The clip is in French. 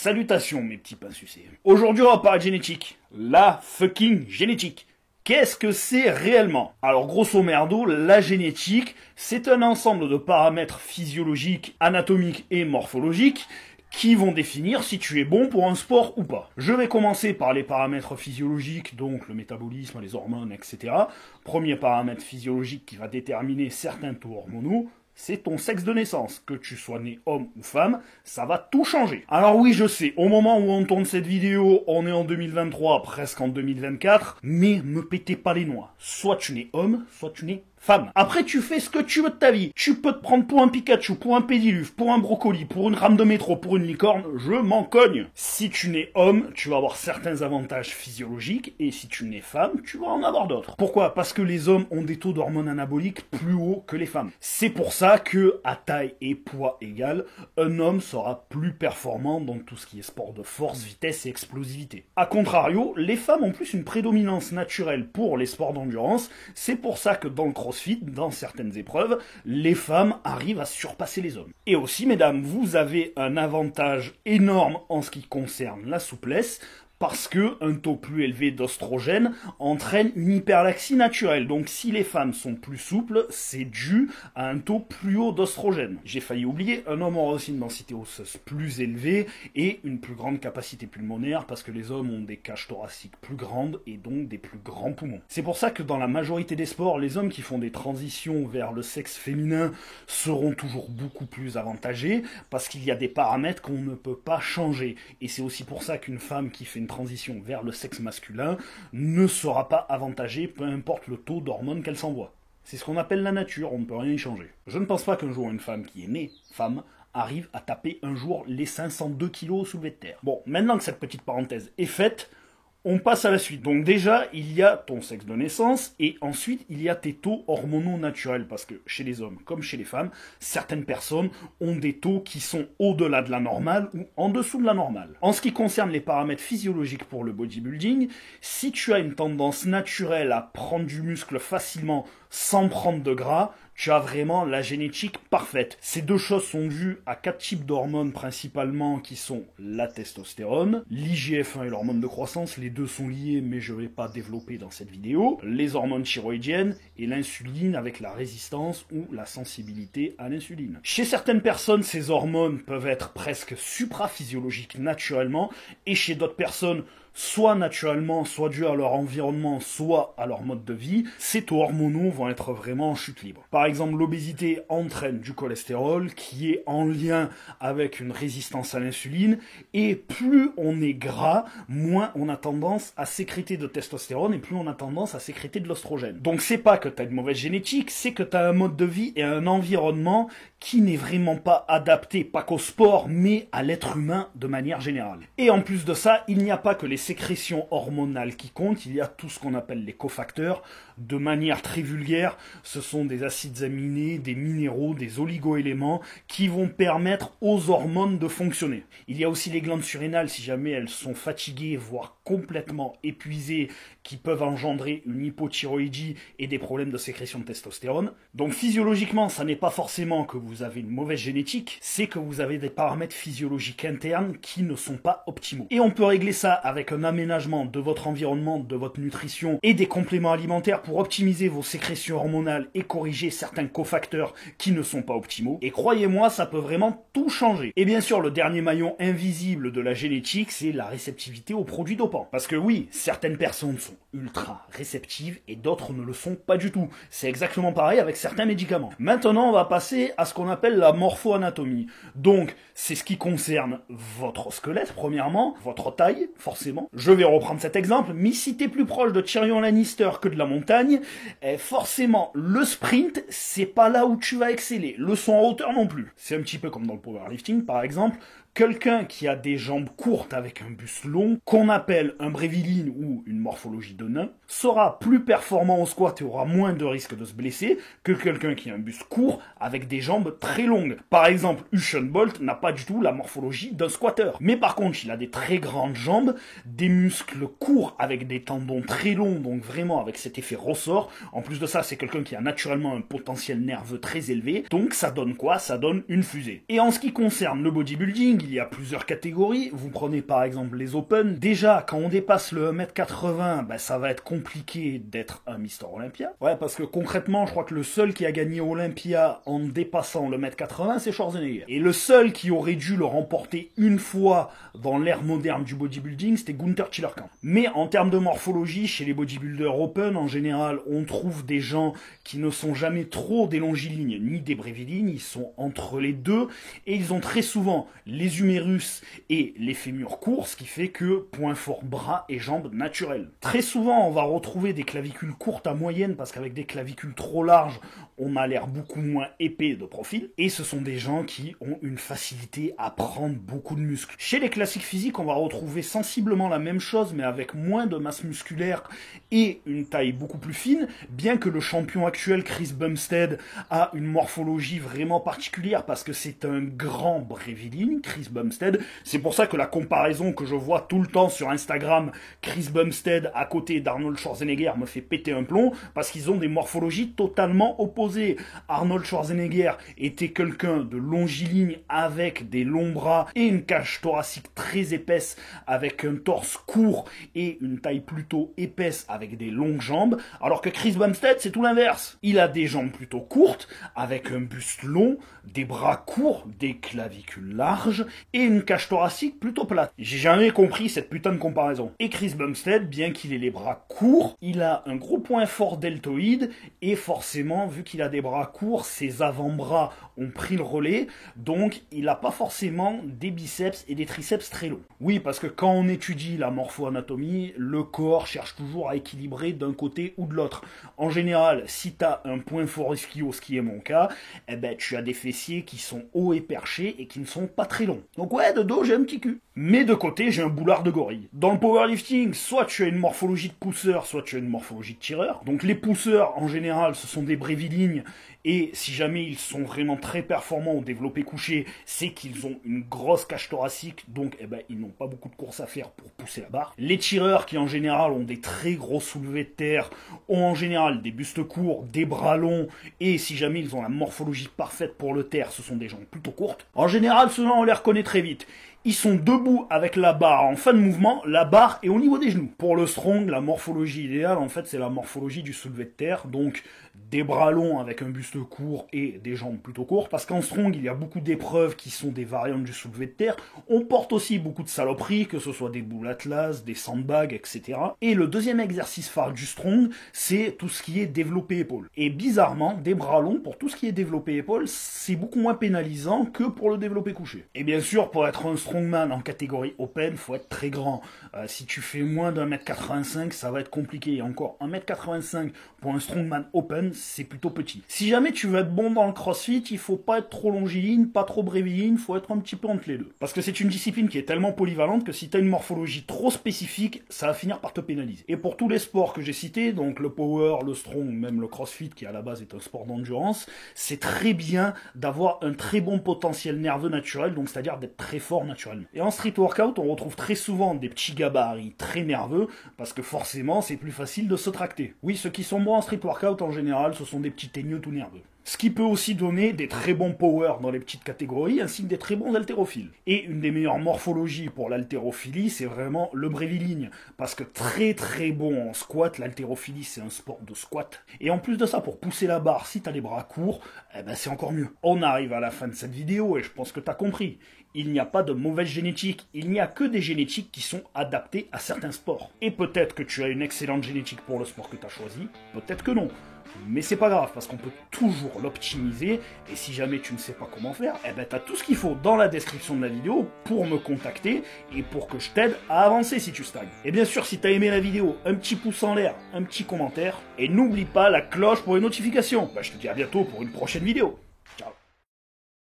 Salutations mes petits pains sucés. Aujourd'hui on va parler de génétique. La fucking génétique. Qu'est-ce que c'est réellement? Alors grosso merdo, la génétique, c'est un ensemble de paramètres physiologiques, anatomiques et morphologiques qui vont définir si tu es bon pour un sport ou pas. Je vais commencer par les paramètres physiologiques, donc le métabolisme, les hormones, etc. Premier paramètre physiologique qui va déterminer certains taux hormonaux, c'est ton sexe de naissance. Que tu sois né homme ou femme, ça va tout changer. Alors oui, je sais, au moment où on tourne cette vidéo, on est en 2023, presque en 2024, mais me pétez pas les noix. Soit tu nais homme, soit tu nais femme. Après, tu fais ce que tu veux de ta vie. Tu peux te prendre pour un Pikachu, pour un pédiluve, pour un brocoli, pour une rame de métro, pour une licorne, je m'en cogne. Si tu nais homme, tu vas avoir certains avantages physiologiques, et si tu nais femme, tu vas en avoir d'autres. Pourquoi? Parce que les hommes ont des taux d'hormones anaboliques plus hauts que les femmes. C'est pour ça que, à taille et poids égal, un homme sera plus performant dans tout ce qui est sport de force, vitesse et explosivité. A contrario, les femmes ont plus une prédominance naturelle pour les sports d'endurance. C'est pour ça que dans le CrossFit, dans certaines épreuves, les femmes arrivent à surpasser les hommes. Et aussi, mesdames, vous avez un avantage énorme en ce qui concerne la souplesse, parce que un taux plus élevé d'oestrogène entraîne une hyperlaxie naturelle. Donc si les femmes sont plus souples, c'est dû à un taux plus haut d'oestrogène. J'ai failli oublier, un homme aura aussi une densité osseuse plus élevée et une plus grande capacité pulmonaire, parce que les hommes ont des cages thoraciques plus grandes et donc des plus grands poumons. C'est pour ça que dans la majorité des sports, les hommes qui font des transitions vers le sexe féminin seront toujours beaucoup plus avantagés, parce qu'il y a des paramètres qu'on ne peut pas changer. Et c'est aussi pour ça qu'une femme qui fait une transition vers le sexe masculin ne sera pas avantagée, peu importe le taux d'hormones qu'elle s'envoie. C'est ce qu'on appelle la nature, on ne peut rien y changer. Je ne pense pas qu'un jour une femme qui est née femme arrive à taper un jour les 502 kilos soulevé de terre. Bon, maintenant que cette petite parenthèse est faite, on passe à la suite. Donc déjà, il y a ton sexe de naissance et ensuite, il y a tes taux hormonaux naturels. Parce que chez les hommes comme chez les femmes, certaines personnes ont des taux qui sont au-delà de la normale ou en dessous de la normale. En ce qui concerne les paramètres physiologiques pour le bodybuilding, si tu as une tendance naturelle à prendre du muscle facilement sans prendre de gras, tu as vraiment la génétique parfaite. Ces deux choses sont dues à 4 types d'hormones principalement qui sont la testostérone, l'IGF-1 et l'hormone de croissance, les deux sont liés mais je ne vais pas développer dans cette vidéo, les hormones thyroïdiennes et l'insuline avec la résistance ou la sensibilité à l'insuline. Chez certaines personnes, ces hormones peuvent être presque supraphysiologiques naturellement et chez d'autres personnes, soit naturellement, soit dû à leur environnement, soit à leur mode de vie, ces taux hormonaux vont être vraiment en chute libre. Par exemple, l'obésité entraîne du cholestérol qui est en lien avec une résistance à l'insuline, et plus on est gras, moins on a tendance à sécréter de testostérone et plus on a tendance à sécréter de l'oestrogène. Donc c'est pas que tu as une mauvaise génétique, c'est que tu as un mode de vie et un environnement qui n'est vraiment pas adapté, pas qu'au sport, mais à l'être humain de manière générale. Et en plus de ça, il n'y a pas que les sécrétions hormonales qui comptent, il y a tout ce qu'on appelle les cofacteurs. De manière très vulgaire, ce sont des acides aminés, des minéraux, des oligoéléments qui vont permettre aux hormones de fonctionner. Il y a aussi les glandes surrénales, si jamais elles sont fatiguées, voire complètement épuisées, qui peuvent engendrer une hypothyroïdie et des problèmes de sécrétion de testostérone. Donc physiologiquement, ça n'est pas forcément que vous avez une mauvaise génétique, c'est que vous avez des paramètres physiologiques internes qui ne sont pas optimaux. Et on peut régler ça avec un aménagement de votre environnement, de votre nutrition et des compléments alimentaires pour optimiser vos sécrétions hormonales et corriger certains cofacteurs qui ne sont pas optimaux. Et croyez-moi, ça peut vraiment tout changer. Et bien sûr, le dernier maillon invisible de la génétique, c'est la réceptivité aux produits dopants. Parce que oui, certaines personnes sont ultra réceptives et d'autres ne le sont pas du tout. C'est exactement pareil avec certains médicaments. Maintenant, on va passer à ce qu'on appelle la morpho-anatomie. Donc, c'est ce qui concerne votre squelette, premièrement, votre taille, forcément. Je vais reprendre cet exemple, mais si t'es plus proche de Tyrion Lannister que de la montagne, forcément, le sprint, c'est pas là où tu vas exceller. Le saut en hauteur non plus. C'est un petit peu comme dans le powerlifting, par exemple. Quelqu'un qui a des jambes courtes avec un buste long, qu'on appelle un bréviline ou une morphologie de nain, sera plus performant au squat et aura moins de risque de se blesser que quelqu'un qui a un buste court avec des jambes très longues. Par exemple, Usain Bolt n'a pas du tout la morphologie d'un squatteur. Mais par contre, il a des très grandes jambes, des muscles courts avec des tendons très longs, donc vraiment avec cet effet ressort. En plus de ça, c'est quelqu'un qui a naturellement un potentiel nerveux très élevé. Donc ça donne quoi? Ça donne une fusée. Et en ce qui concerne le bodybuilding, bodybuilding, il y a plusieurs catégories. Vous prenez par exemple les Open. Déjà, quand on dépasse le 1m80, ben, ça va être compliqué d'être un Mister Olympia. Ouais, parce que concrètement, je crois que le seul qui a gagné Olympia en dépassant le 1m80, c'est Schwarzenegger. Et le seul qui aurait dû le remporter une fois dans l'ère moderne du bodybuilding, c'était Gunther Tillerkamp. Mais en termes de morphologie, chez les bodybuilders Open, en général, on trouve des gens qui ne sont jamais trop des longilignes ni des brévilignes, ils sont entre les deux, et ils ont très souvent les humérus et les fémurs courts, ce qui fait que point fort bras et jambes naturels. Très souvent, on va retrouver des clavicules courtes à moyenne, parce qu'avec des clavicules trop larges, on a l'air beaucoup moins épais de profil, et ce sont des gens qui ont une facilité à prendre beaucoup de muscles. Chez les classiques physiques, on va retrouver sensiblement la même chose, mais avec moins de masse musculaire et une taille beaucoup plus fine, bien que le champion actuel, Chris Bumstead, a une morphologie vraiment particulière, parce que c'est un grand bréviligne, Chris Bumstead. C'est pour ça que la comparaison que je vois tout le temps sur Instagram, Chris Bumstead à côté d'Arnold Schwarzenegger, me fait péter un plomb, parce qu'ils ont des morphologies totalement opposées. Arnold Schwarzenegger était quelqu'un de longiligne avec des longs bras et une cage thoracique très épaisse, avec un torse court et une taille plutôt épaisse avec des longues jambes, alors que Chris Bumstead, c'est tout l'inverse. Il a des jambes plutôt courtes, avec un buste long, des bras courts, des clavicules larges et une cage thoracique plutôt plate. J'ai jamais compris cette putain de comparaison. Et Chris Bumstead, bien qu'il ait les bras courts, il a un gros point fort deltoïde, et forcément, vu qu'il a des bras courts, ses avant-bras ont pris le relais, donc il n'a pas forcément des biceps et des triceps très longs. Oui, parce que quand on étudie la morpho-anatomie, le corps cherche toujours à équilibrer d'un côté ou de l'autre. En général, si tu as un point fort ischio, ce qui est mon cas, eh ben, tu as des fessiers qui sont hauts et perchés et qui ne sont pas très longs. Donc ouais, de dos, j'ai un petit cul. Mais de côté, j'ai un boulard de gorille. Dans le powerlifting, soit tu as une morphologie de pousseur, soit tu as une morphologie de tireur. Donc les pousseurs, en général, ce sont des brévilignes, et si jamais ils sont vraiment très performants au développé couché, c'est qu'ils ont une grosse cage thoracique, donc eh ben, ils n'ont pas beaucoup de courses à faire pour pousser la barre. Les tireurs, qui en général ont des très gros soulevés de terre, ont en général des bustes courts, des bras longs, et si jamais ils ont la morphologie parfaite pour le terre, ce sont des jambes plutôt courtes. En général, ceux-là, on les reconnaît très vite. Ils sont debout avec la barre en fin de mouvement, la barre est au niveau des genoux. Pour le strong, la morphologie idéale, en fait, c'est la morphologie du soulevé de terre, donc des bras longs avec un buste court et des jambes plutôt courtes, parce qu'en strong, il y a beaucoup d'épreuves qui sont des variantes du soulevé de terre. On porte aussi beaucoup de saloperies, que ce soit des boules atlas, des sandbags, etc. Et le deuxième exercice phare du strong, c'est tout ce qui est développé épaule. Et bizarrement, des bras longs, pour tout ce qui est développé épaule, c'est beaucoup moins pénalisant que pour le développé couché. Et bien sûr, pour être un strongman en catégorie open, faut être très grand. Si tu fais moins d'1m85, ça va être compliqué. Et encore, 1m85 pour un strongman open, c'est plutôt petit. Si jamais tu veux être bon dans le crossfit, il faut pas être trop longiligne, pas trop bréviligne, faut être un petit peu entre les deux. Parce que c'est une discipline qui est tellement polyvalente que si tu as une morphologie trop spécifique, ça va finir par te pénaliser. Et pour tous les sports que j'ai cités, donc le power, le strong, même le crossfit, qui à la base est un sport d'endurance, c'est très bien d'avoir un très bon potentiel nerveux naturel, donc c'est-à-dire d'être très fort naturellement. Et en street workout, on retrouve très souvent des petits gabarits très nerveux, parce que forcément, c'est plus facile de se tracter. Oui, ceux qui sont bons en street workout, en général, ce sont des petits teigneux tout nerveux. Ce qui peut aussi donner des très bons power dans les petites catégories, ainsi que des très bons haltérophiles. Et une des meilleures morphologies pour l'haltérophilie, c'est vraiment le bréviligne. Parce que très très bon en squat, l'haltérophilie c'est un sport de squat. Et en plus de ça, pour pousser la barre, si t'as les bras courts, eh ben c'est encore mieux. On arrive à la fin de cette vidéo et je pense que t'as compris. Il n'y a pas de mauvaise génétique, il n'y a que des génétiques qui sont adaptées à certains sports. Et peut-être que tu as une excellente génétique pour le sport que tu as choisi, peut-être que non. Mais c'est pas grave, parce qu'on peut toujours l'optimiser, et si jamais tu ne sais pas comment faire, eh ben t'as tout ce qu'il faut dans la description de la vidéo pour me contacter, et pour que je t'aide à avancer si tu stagnes. Et bien sûr, si t'as aimé la vidéo, un petit pouce en l'air, un petit commentaire, et n'oublie pas la cloche pour les notifications. Je te dis à bientôt pour une prochaine vidéo.